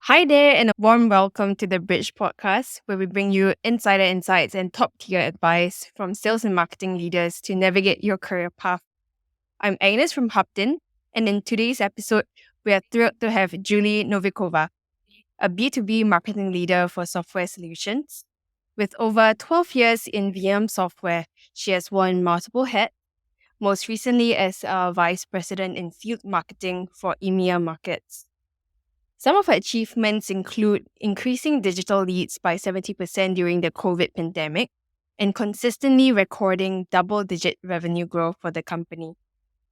Hi there, and a warm welcome to the Bridge podcast, where we bring you insider insights and top tier advice from sales and marketing leaders to navigate your career path. I'm Agnes from HubbedIn, and in today's episode, we are thrilled to have Julie Novikova, a B2B marketing leader for software solutions. With over 12 years in Veeam software, she has worn multiple hats, most recently as a vice president in field marketing for EMEA markets. Some of her achievements include increasing digital leads by 70% during the COVID pandemic and consistently recording double-digit revenue growth for the company.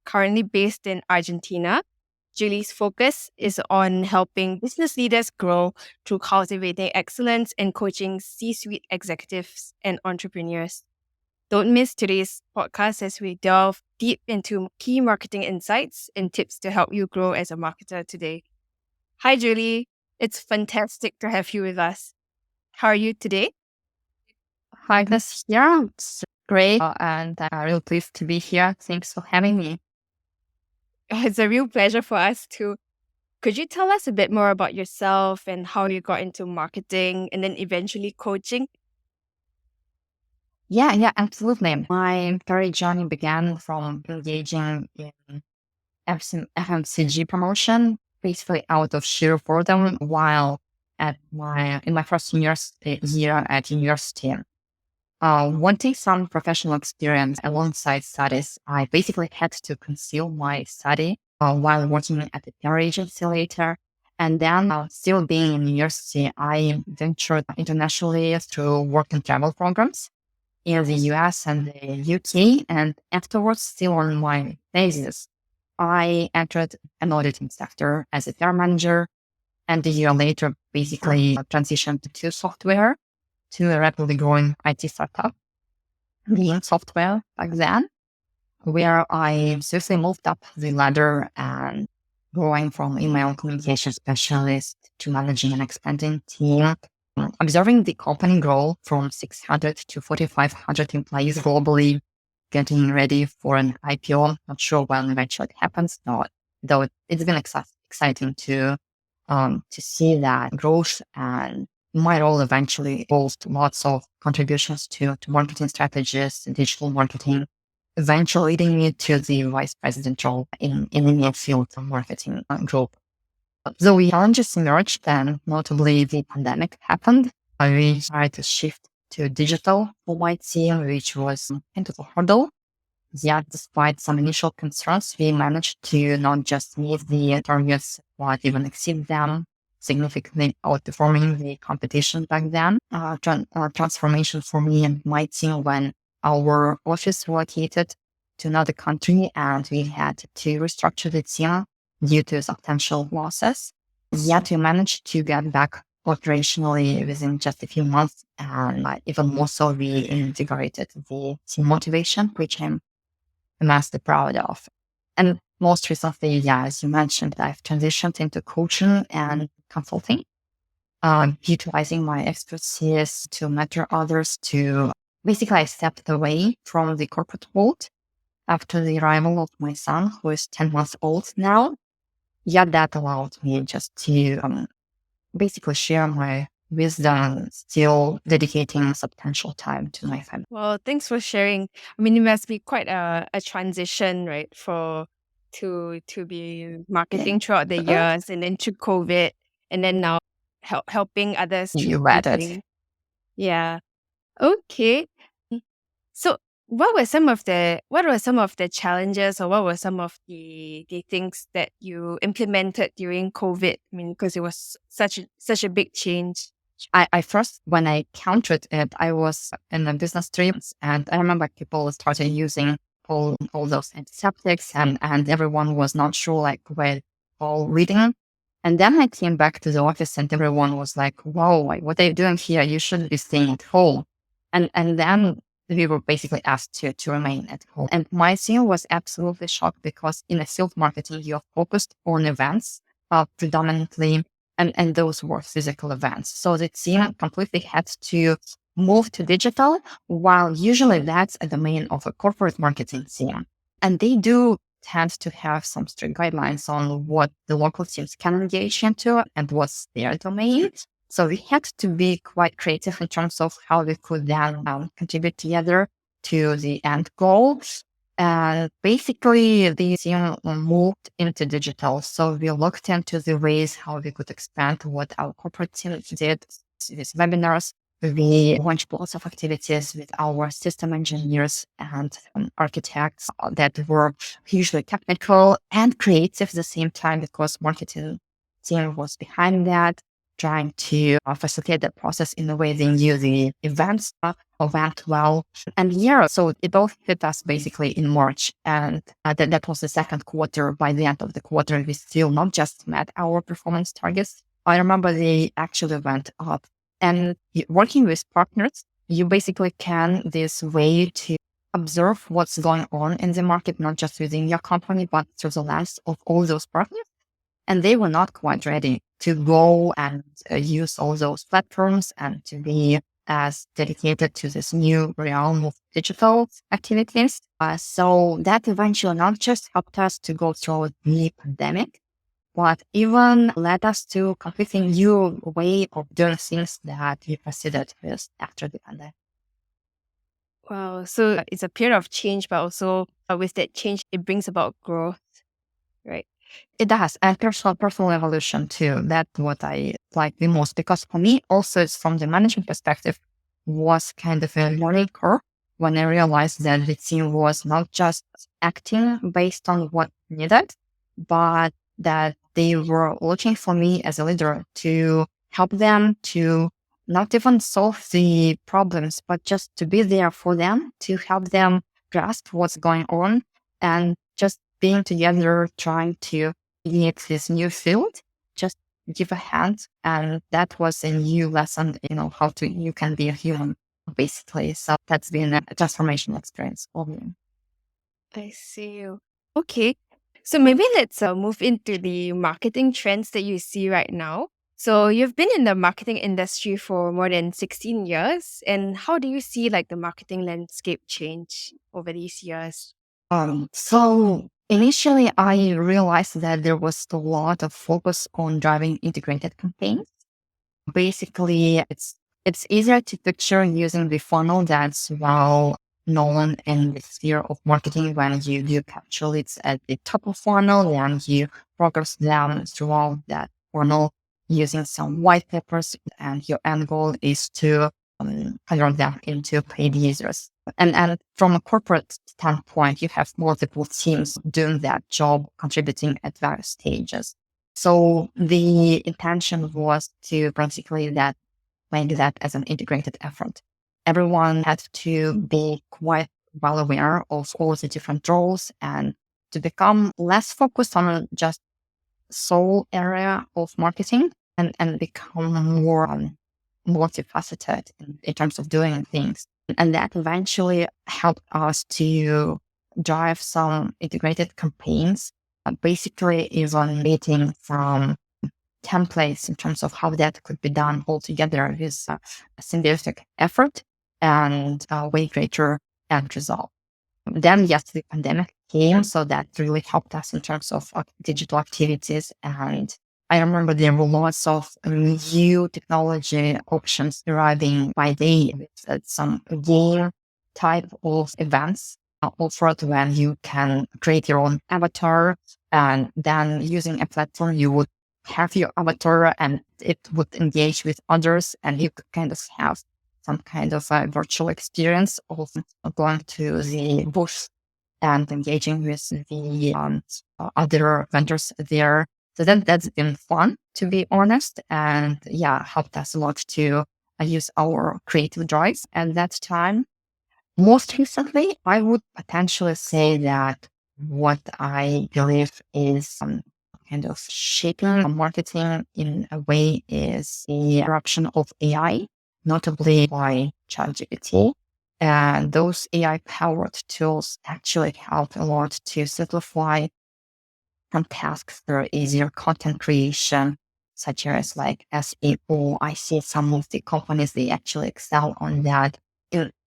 Currently based in Argentina, Julie's focus is on helping business leaders grow through cultivating excellence and coaching C-suite executives and entrepreneurs. Don't miss today's podcast as we delve deep into key marketing insights and tips to help you grow as a marketer today. Hi, Julie. It's fantastic to have you with us. How are you today? Hi, this yeah, it's great, and I'm real pleased to be here. Thanks for having me. It's a real pleasure for us too. Could you tell us a bit more about yourself and how you got into marketing and then eventually coaching? Yeah, absolutely. My career journey began from engaging in FMCG promotion, basically out of sheer boredom, while in my first year at university. Wanting some professional experience alongside studies, I basically had to conceal my study while working at a PR agency later. And then, still being in university, I ventured internationally through work and travel programs in the US and the UK. And afterwards, still on my thesis, I entered an auditing sector as a PR manager. And a year later, basically transitioned to software, to a rapidly growing IT startup, Veeam software back then, where I seriously moved up the ladder and growing from email communication specialist to managing an expanding team, observing the company grow from 600 to 4,500 employees globally, getting ready for an IPO. Not sure when eventually it happens, though it's been exciting to see that growth, and my role eventually involved lots of contributions to marketing strategies, digital marketing, eventually leading me to the vice president role in the field of marketing group. Though challenges emerged, and notably the pandemic happened, we tried to shift to digital for my team, which was kind of a hurdle. Yet, despite some initial concerns, we managed to not just meet the targets, but even exceed them, significantly outperforming the competition back then. Transformation for me and my team when our office relocated to another country and we had to restructure the team due to substantial losses. Yet we managed to get back operationally within just a few months, and even more so, we integrated the team motivation, which I'm immensely proud of. And most recently, yeah, as you mentioned, I've transitioned into coaching and consulting, utilizing my expertise to mentor others. To basically, I stepped away from the corporate world after the arrival of my son, who is 10 months old now. Yeah, that allowed me just to basically share my wisdom, still dedicating substantial time to my family. Well, thanks for sharing. I mean, it must be quite a transition, right, to be marketing throughout the years and then to COVID and then now helping others through You read it. coaching. Yeah. Okay. So what were some of the challenges, or what were some of the things that you implemented during COVID? I mean, because it was such a big change. I first, when I counted it, I was in a business trip, and I remember people started using all those antiseptics, and everyone was not sure like where all reading. And then I came back to the office, and everyone was like, "Wow, like, what are you doing here? You shouldn't be staying at home." And then we were basically asked to remain at home. And my team was absolutely shocked because in a field marketing, you're focused on events predominantly, and those were physical events. So the team completely had to move to digital, while usually that's a domain of a corporate marketing team. And they do tend to have some strict guidelines on what the local teams can engage into and what's their domain. So we had to be quite creative in terms of how we could then contribute together to the end goal. And basically, the team moved into digital. So we looked into the ways how we could expand what our corporate team did with webinars. We launched lots of activities with our system engineers and architects that were hugely technical and creative at the same time, because marketing team was behind that, trying to facilitate the process in a way they knew the events went well. And so it all hit us basically in March. And that was the second quarter. By the end of the quarter, we still not just met our performance targets. I remember they actually went up. And working with partners, you basically can this way to observe what's going on in the market, not just within your company, but through the lens of all those partners. And they were not quite ready to go and use all those platforms and to be as dedicated to this new realm of digital activities. So that eventually not just helped us to go through the pandemic, but even led us to a completely new way of doing things that we proceeded with after the pandemic. Wow. So it's a period of change, but also with that change, it brings about growth, right? It does. And personal evolution too. That's what I like the most, because for me also it's from the management perspective was kind of a learning curve when I realized that the team was not just acting based on what needed, but that they were looking for me as a leader to help them to not even solve the problems, but just to be there for them, to help them grasp what's going on, and just being together, trying to create this new field, just give a hand. And that was a new lesson, how you can be a human, basically. So that's been a transformational experience for me. I see. Okay. So maybe let's move into the marketing trends that you see right now. So you've been in the marketing industry for more than 16 years. And how do you see the marketing landscape change over these years? So initially I realized that there was a lot of focus on driving integrated campaigns. Basically, it's easier to picture using the funnel that's well known in the sphere of marketing, when you capture leads at the top of funnel and you progress them throughout that funnel using some white papers, and your end goal is to convert them into paid users. And from a corporate standpoint, you have multiple teams doing that job, contributing at various stages. So the intention was to basically make that as an integrated effort. Everyone had to be quite well aware of all the different roles and to become less focused on just sole area of marketing, and become more multifaceted in terms of doing things. And that eventually helped us to drive some integrated campaigns, basically even meeting from templates in terms of how that could be done all together with a symbiotic effort and a way greater end result. Then, yes, the pandemic came, so that really helped us in terms of digital activities. And I remember there were lots of new technology options arriving by day, with some game type of events offered, when you can create your own avatar, and then using a platform, you would have your avatar and it would engage with others, and you could kind of have some kind of a virtual experience of going to the booth and engaging with the other vendors there. So that's been fun, to be honest. And helped us a lot to use our creative drive at that time. Most recently, I would potentially say that what I believe is kind of shaping marketing in a way is the eruption of AI, notably by ChatGPT. And those AI-powered tools actually help a lot to simplify some tasks that are easier, content creation, such as like SEO. I see some of the companies, they actually excel on that,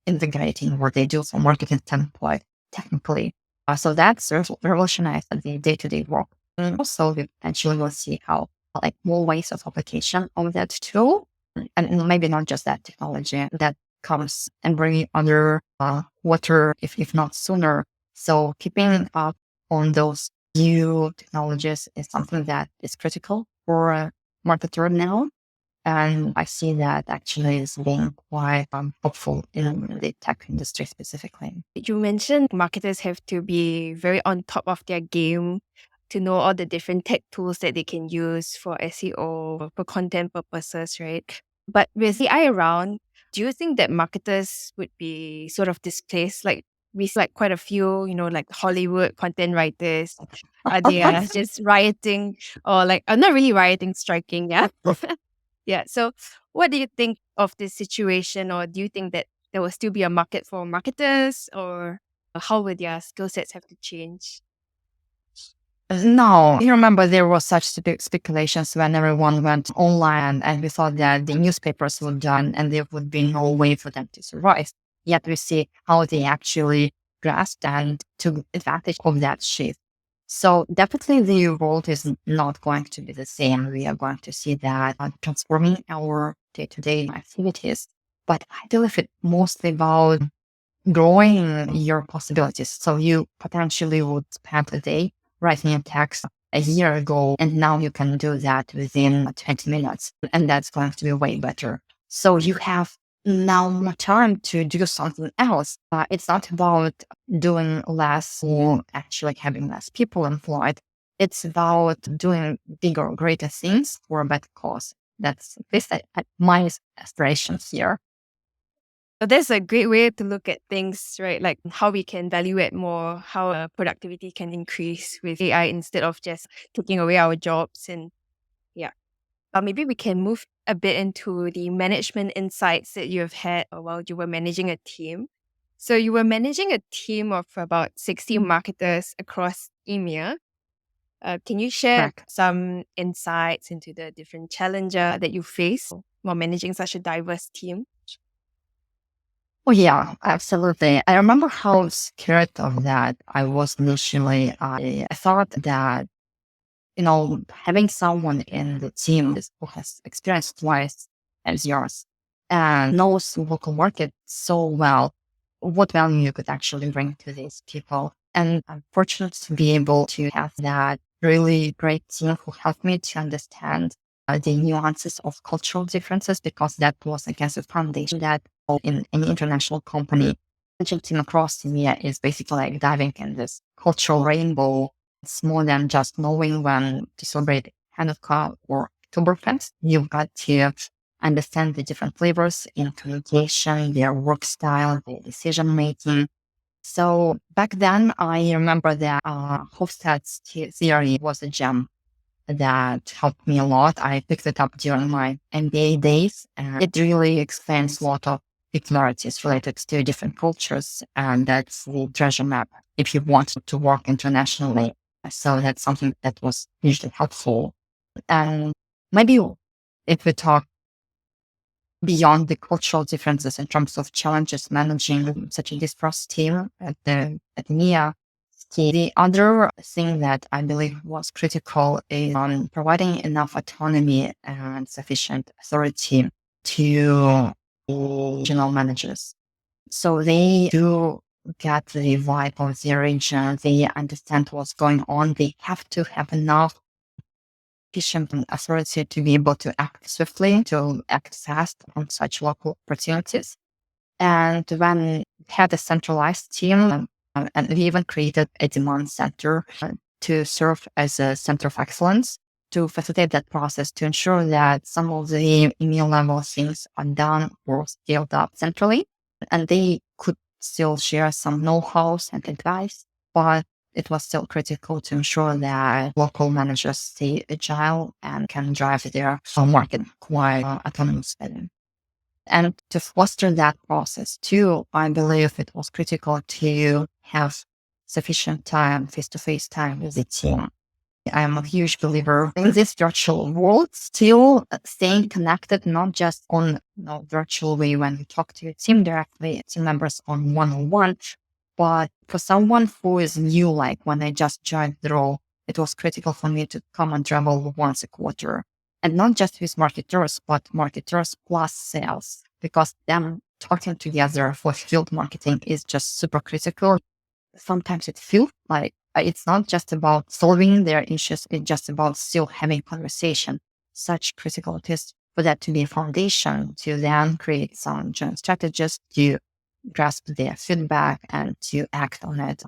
integrating what they do from marketing standpoint technically. So that's revolutionized the day-to-day work. And also, we potentially will see how like more ways of application of that tool, and maybe not just that technology that comes every other quarter, if not sooner. So keeping up on those new technologies is something that is critical for a marketer now. And I see that actually is being quite helpful in the tech industry specifically. You mentioned marketers have to be very on top of their game to know all the different tech tools that they can use for SEO, for content purposes, right? But with AI around, do you think that marketers would be sort of displaced? Like we see like quite a few, like Hollywood content writers, they are just rioting or like, not really rioting, striking, yeah? Yeah. So what do you think of this situation? Or do you think that there will still be a market for marketers, or how will their skill sets have to change? No, you remember there was such speculations when everyone went online and we thought that the newspapers would done and there would be no way for them to survive. Yet we see how they actually grasped and took advantage of that shift. So definitely the world is not going to be the same. We are going to see that transforming our day-to-day activities. But I believe it mostly about growing your possibilities. So you potentially would spend a day writing a text a year ago, and now you can do that within 20 minutes. And that's going to be way better. So you have now more time to do something else. It's not about doing less or actually having less people employed. It's about doing bigger, greater things for a better cause. That's this my aspirations here. So that's a great way to look at things, right? Like how we can value it more, how productivity can increase with AI instead of just taking away our jobs. And yeah, maybe we can move a bit into the management insights that you have had while you were managing a team. So you were managing a team of about 60 marketers across EMEA. Can you share Correct. some insights into the different challenges that you face while managing such a diverse team? Oh, yeah, absolutely. I remember how scared of that I was initially. I thought that, having someone in the team who has experience twice as yours and knows the local market so well, what value you could actually bring to these people. And I'm fortunate to be able to have that really great team who helped me to understand the nuances of cultural differences, because that was, I guess, a foundation that in any international company, managing team across the EMEA is basically like diving in this cultural rainbow. It's more than just knowing when to celebrate Hanukkah or Oktoberfest. You've got to understand the different flavors in communication, their work style, their decision making. So back then, I remember that Hofstade's theory was a gem that helped me a lot. I picked it up during my MBA days, and it really explains a lot of peculiarities related to different cultures. And that's the treasure map if you want to work internationally. So that's something that was hugely helpful. And maybe if we talk beyond the cultural differences in terms of challenges managing such a dispersed team at EMEA, the other thing that I believe was critical is providing enough autonomy and sufficient authority to regional managers. So they do get the vibe of the region. They understand what's going on. They have to have enough sufficient authority to be able to act swiftly, to act fast on such local opportunities. And when we had a centralized team, and we even created a demand center to serve as a center of excellence to facilitate that process, to ensure that some of the email level things are done or scaled up centrally, and they could still share some know-hows and advice, but it was still critical to ensure that local managers stay agile and can drive their market quite autonomously. And to foster that process too, I believe it was critical to have sufficient time, face-to-face time with the team. I am a huge believer in this virtual world, still staying connected, not just on virtual way when you talk to your team directly, team members on one-on-one, But for someone who is new, like when I just joined the role, it was critical for me to come and travel once a quarter. And not just with marketers, but marketers plus sales, because them talking together for field marketing is just super critical. Sometimes it feels like it's not just about solving their issues, it's just about still having conversation. Such critical it is for that to be a foundation to then create some joint strategies to grasp their feedback and to act on it,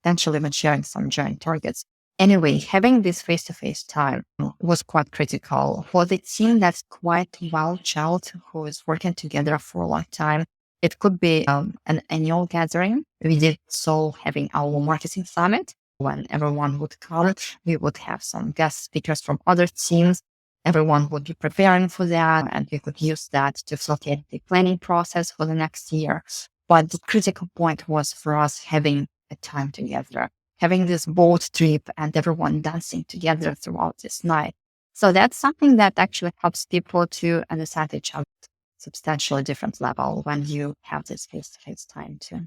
potentially even sharing some joint targets. Anyway, having this face-to-face time was quite critical for the team that's quite well-gelled, who is working together for a long time. It could be an annual gathering. We did so having our marketing summit when everyone would come. We would have some guest speakers from other teams. Everyone would be preparing for that, and we could use that to facilitate the planning process for the next year. But the critical point was for us having a time together, having this boat trip and everyone dancing together throughout this night. So that's something that actually helps people to understand each other at a substantially different level when you have this face-to-face time too.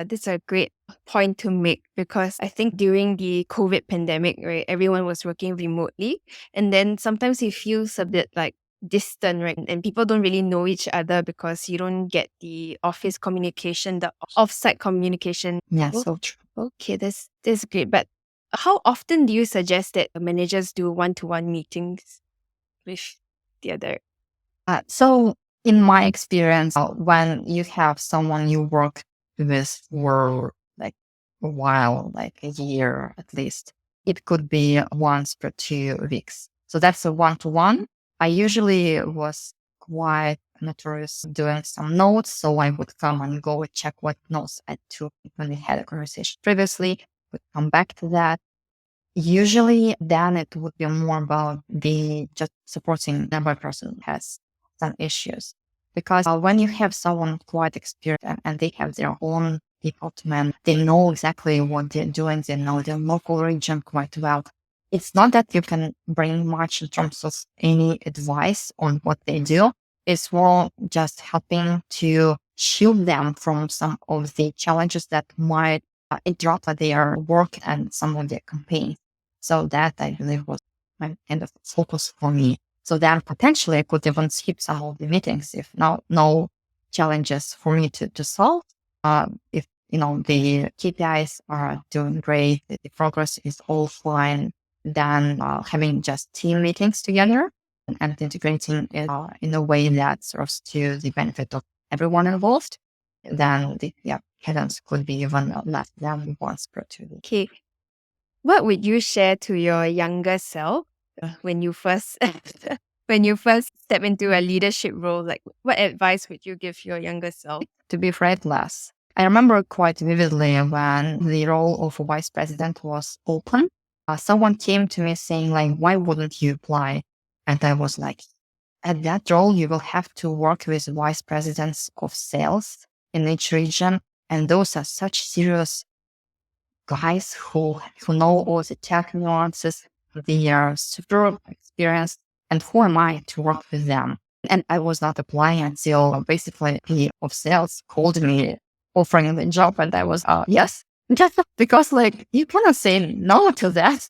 This is a great point to make because I think during the COVID pandemic, right, everyone was working remotely. And then sometimes it feels a bit like distant, right? And people don't really know each other because you don't get the office communication, the offsite communication. Yeah, so true. Okay, this is great. But how often do you suggest that managers do one-to-one meetings with the other? So in my experience, when you have someone you work with for like a while, like a year at least, it could be once per 2 weeks. So that's a one-to-one. I usually was quite notorious doing some notes. So I would come and go and check what notes I took when we had a conversation previously, would come back to that. Usually then it would be more about the just supporting another person who has some issues. Because when you have someone quite experienced and they have their own people to manage, they know exactly what they're doing, they know their local region quite well. It's not that you can bring much in terms of any advice on what they do. It's more just helping to shield them from some of the challenges that might interrupt their work and some of their campaigns. So that I believe was my kind of focus for me. So then potentially I could even skip some of the meetings if no challenges for me to solve. If the KPIs are doing great, the progress is all fine, then having just team meetings together and integrating it in a way that serves to the benefit of everyone involved, then the cadence could be even less than once per 2 weeks. Okay. What would you share to your younger self when you first step into a leadership role? Like, what advice would you give your younger self? To be afraid less. I remember quite vividly when the role of a vice president was open. Someone came to me saying, like, why wouldn't you apply? And I was like, at that role, you will have to work with vice presidents of sales in each region. And those are such serious guys who know all the tech nuances. They are super experienced. And who am I to work with them? And I was not applying until basically the of sales called me offering the job. And I was, yes, just because like you cannot say no to that.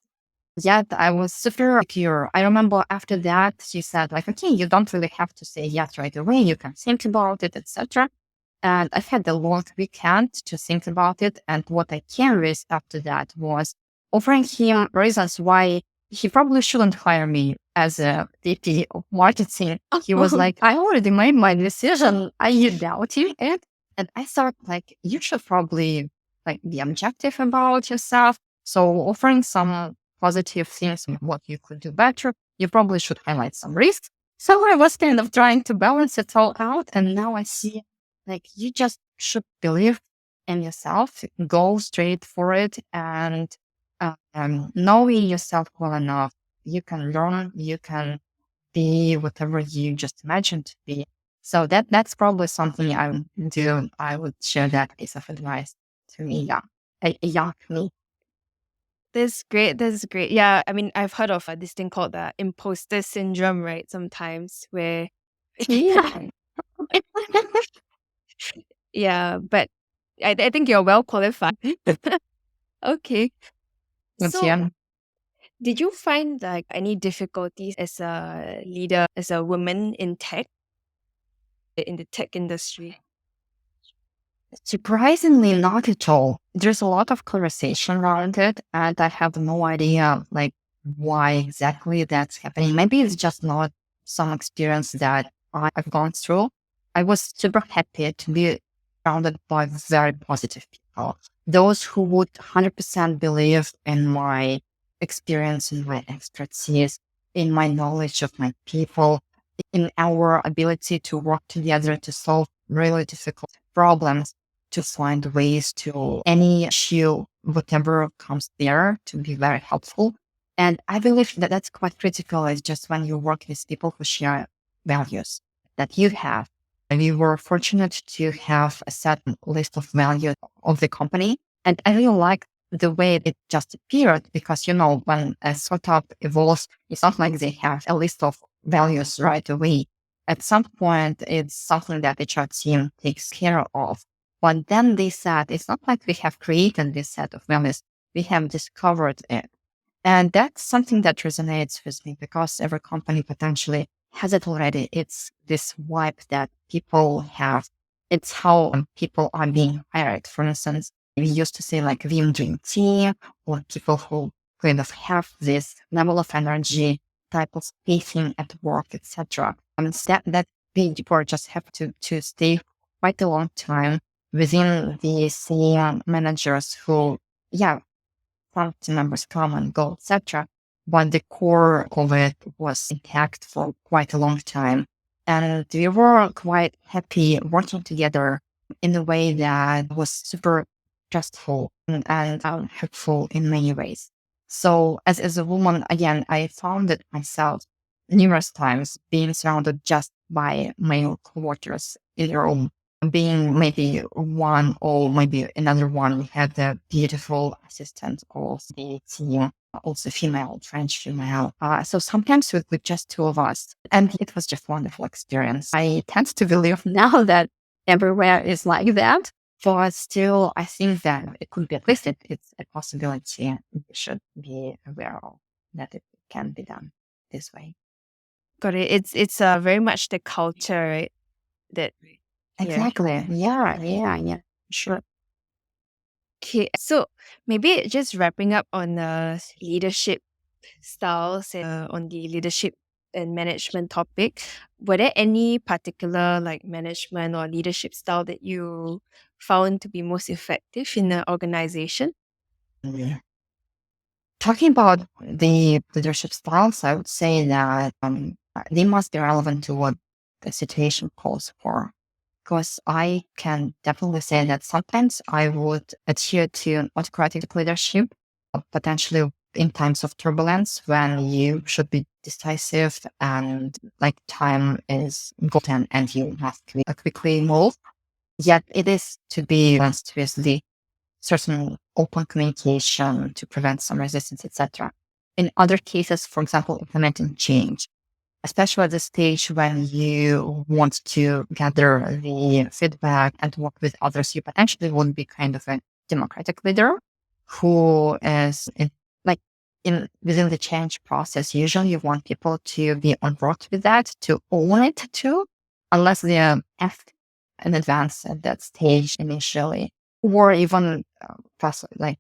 Yet I was super secure. I remember after that, she said like, okay, you don't really have to say yes right away. You can think about it, etc. And I've had a long weekend to think about it. And what I came with after that was offering him reasons why he probably shouldn't hire me as a VP of marketing. He was like, I already made my decision. Are you doubting it? And I thought like, you should probably like be objective about yourself. So offering some positive things, what you could do better, you probably should highlight some risks. So I was kind of trying to balance it all out. And now I see like you just should believe in yourself, go straight for it, and knowing yourself well enough, you can learn, you can be whatever you just imagine to be. So that's probably something I would do. I would share that piece of advice to me, a young me. This is great. Yeah, I mean, I've heard of this thing called the imposter syndrome, right? Sometimes where, Yeah. yeah, but I think you're well qualified. Okay. But So yeah, did you find like any difficulties as a leader, as a woman in tech, in the tech industry? surprisingly not at all. There's a lot of conversation around it, and I have no idea like why exactly that's happening. Maybe it's just not some experience that I've gone through. I was super happy to be surrounded by very positive people. Those who would 100% believe in my experience, in my expertise, in my knowledge of my people, in our ability to work together to solve really difficult problems, to find ways to any issue, whatever comes there, to be very helpful. And I believe that that's quite critical. Is just when you work with people who share values that you have. And we were fortunate to have a set list of values of the company. And I really like the way it just appeared because, you know, when a startup evolves, it's not like they have a list of values right away. At some point, it's something that the HR team takes care of. But then they said, it's not like we have created this set of values, we have discovered it. And that's something that resonates with me because every company potentially has it already. It's this vibe that people have. It's how people are being hired. For instance, we used to say like Veeam Dream Team or people who kind of have this level of energy, type of spacing at work, etc. I mean, that people just have to stay quite a long time within the same managers who, yeah, some team members come and go, etc. But the core of it was intact for quite a long time. And we were quite happy working together in a way that was super trustful and helpful in many ways. So as a woman, again, I found it myself numerous times being surrounded just by male coworkers in the room, being maybe one or maybe another one. We had the beautiful assistant of the team, also female, French female. So sometimes with just two of us. And it was just wonderful experience. I tend to believe now that everywhere is like that. But still, I think that it could be at least it's a possibility. And we should be aware of that it can be done this way. Got it. It's very much the culture, right? That yeah. Exactly. Yeah. Sure. Okay. So maybe just wrapping up on leadership styles and on the leadership and management topic, were there any particular like management or leadership style that you found to be most effective in the organization? Yeah. Talking about the leadership styles, I would say that they must be relevant to what the situation calls for. Because I can definitely say that sometimes I would adhere to an autocratic leadership, potentially in times of turbulence when you should be decisive and like time is golden and you must quickly move. Yet it is to be balanced with the certain open communication to prevent some resistance, etc. In other cases, for example, implementing change, especially at the stage when you want to gather the feedback and work with others, you potentially would be kind of a democratic leader who is like in within the change process. Usually, you want people to be on board with that, to own it too, unless they are asked in advance at that stage initially, or even like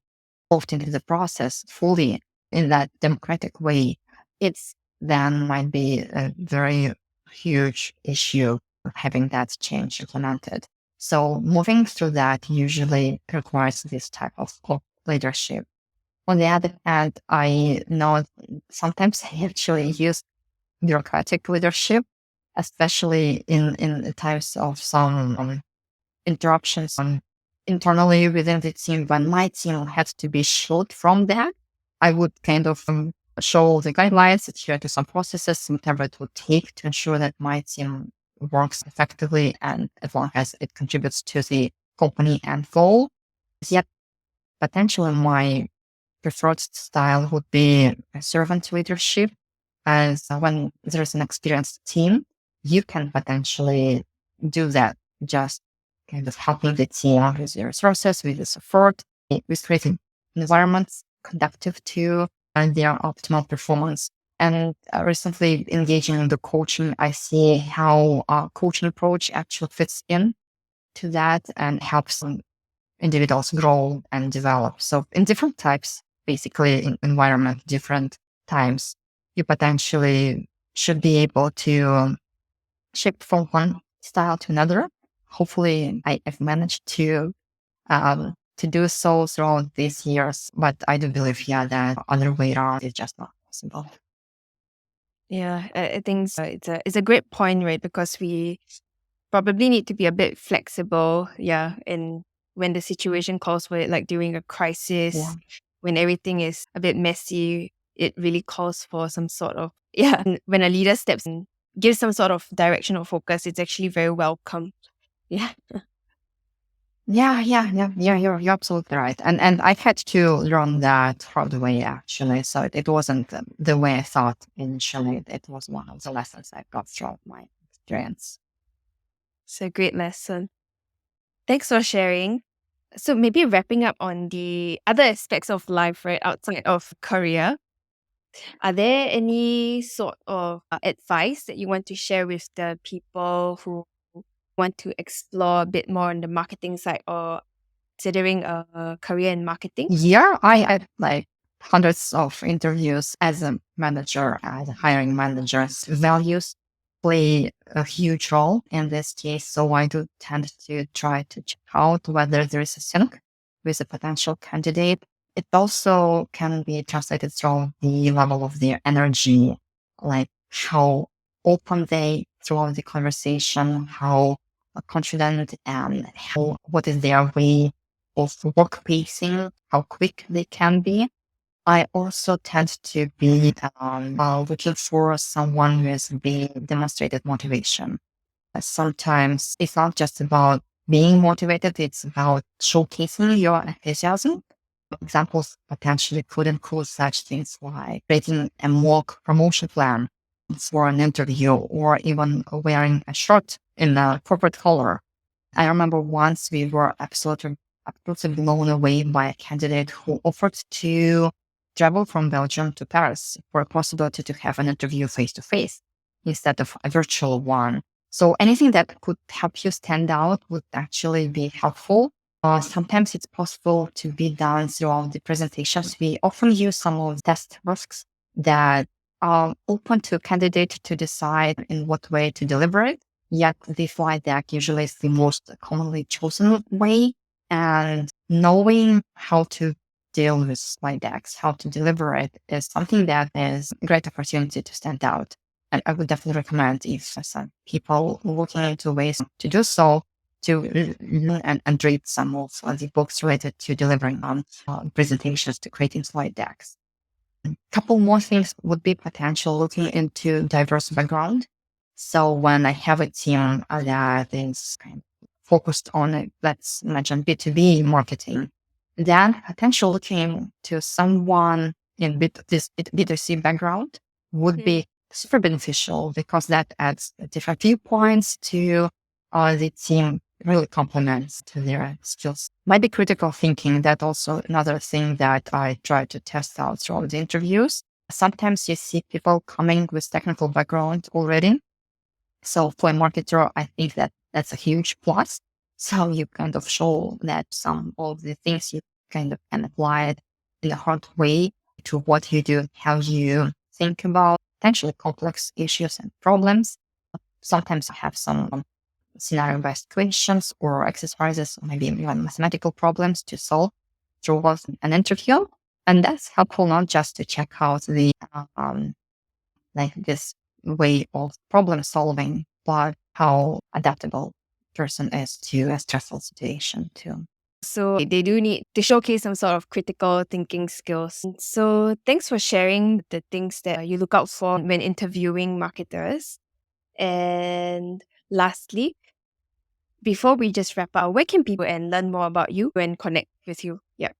involved into the process fully in that democratic way. It's then might be a very huge issue having that change implemented. So moving through that usually requires this type of leadership. On the other hand, I know sometimes I actually use bureaucratic leadership, especially in the times of some interruptions internally within the team. When my team had to be shielded from that, I would kind of show the guidelines, adhere to some processes, whatever it would take to ensure that my team works effectively and as long as it contributes to the company end goal. Yet potentially my preferred style would be a servant leadership, as when there's an experienced team, you can potentially do that just kind of helping the team with the resources, with the support, with creating environments conductive to their optimal performance. And recently engaging in the coaching, I see how our coaching approach actually fits in to that and helps individuals grow and develop. So in different types, basically in environment, different times, you potentially should be able to shift from one style to another. Hopefully I've managed to do so throughout these years, but I do believe, that other way around is just not possible. Yeah, I think it's a great point, right? Because we probably need to be a bit flexible, in when the situation calls for it, like during a crisis, Yeah. when everything is a bit messy, it really calls for some sort of and when a leader steps in, gives some sort of direction or focus, it's actually very welcome. Yeah. Yeah, you're absolutely right. And I had to learn that hard the way actually. So it wasn't the way I thought initially. It was one of the lessons I got throughout my experience. It's a great lesson. Thanks for sharing. So maybe wrapping up on the other aspects of life, right, outside of career, are there any sort of advice that you want to share with the people who want to explore a bit more on the marketing side or considering a career in marketing? Yeah, I had like hundreds of interviews as a manager, as a hiring manager. Values play a huge role in this case. So I do tend to try to check out whether there is a sync with a potential candidate. It also can be translated through the level of their energy, like how open they throughout the conversation, how confident, and what is their way of work pacing, how quick they can be. I also tend to be looking for someone who has been demonstrated motivation. Sometimes it's not just about being motivated, it's about showcasing your enthusiasm. Examples potentially could include such things like creating a mock promotion plan for an interview or even wearing a shirt in a corporate color. I remember once we were absolutely blown away by a candidate who offered to travel from Belgium to Paris for a possibility to have an interview face to face instead of a virtual one. So anything that could help you stand out would actually be helpful. Sometimes it's possible to be done throughout the presentations. We often use some of the test tasks that are open to a candidate to decide in what way to deliver it. Yet the slide deck usually is the most commonly chosen way. And knowing how to deal with slide decks, how to deliver it is something that is a great opportunity to stand out. And I would definitely recommend if some people looking into ways to do so, to learn and read some of the books related to delivering on presentations to creating slide decks. A couple more things would be potential looking into diverse background. So when I have a team that is kind of focused on, let's mention B2B marketing, then potential looking to someone in this B2C background would be super beneficial because that adds different viewpoints to the team, really complements to their skills. Might be critical thinking. That also another thing that I try to test out throughout the interviews. Sometimes you see people coming with technical background already. So for a marketer, I think that that's a huge plus. So you kind of show that some of the things you kind of can apply it in a hard way to what you do, how you think about potentially complex issues and problems. Sometimes I have some scenario-based questions or exercises, or maybe even mathematical problems to solve through an interview. And that's helpful not just to check out the like this way of problem solving, but how adaptable person is to a stressful situation too. So they do need to showcase some sort of critical thinking skills. So thanks for sharing the things that you look out for when interviewing marketers. And lastly, before we just wrap up, where can people and learn more about you and connect with you? Yeah.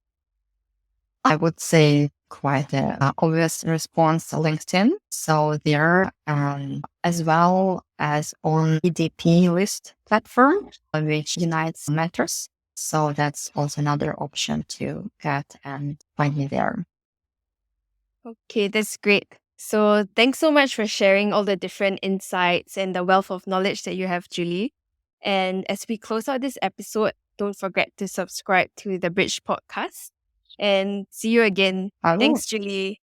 I would say quite an obvious response, LinkedIn. So there, as well as on EDP list platform, which unites mentors. So that's also another option to get and find me there. Okay, that's great. So thanks so much for sharing all the different insights and the wealth of knowledge that you have, Julie. And as we close out this episode, don't forget to subscribe to the Bridge podcast and see you again. I will. Thanks, Julie.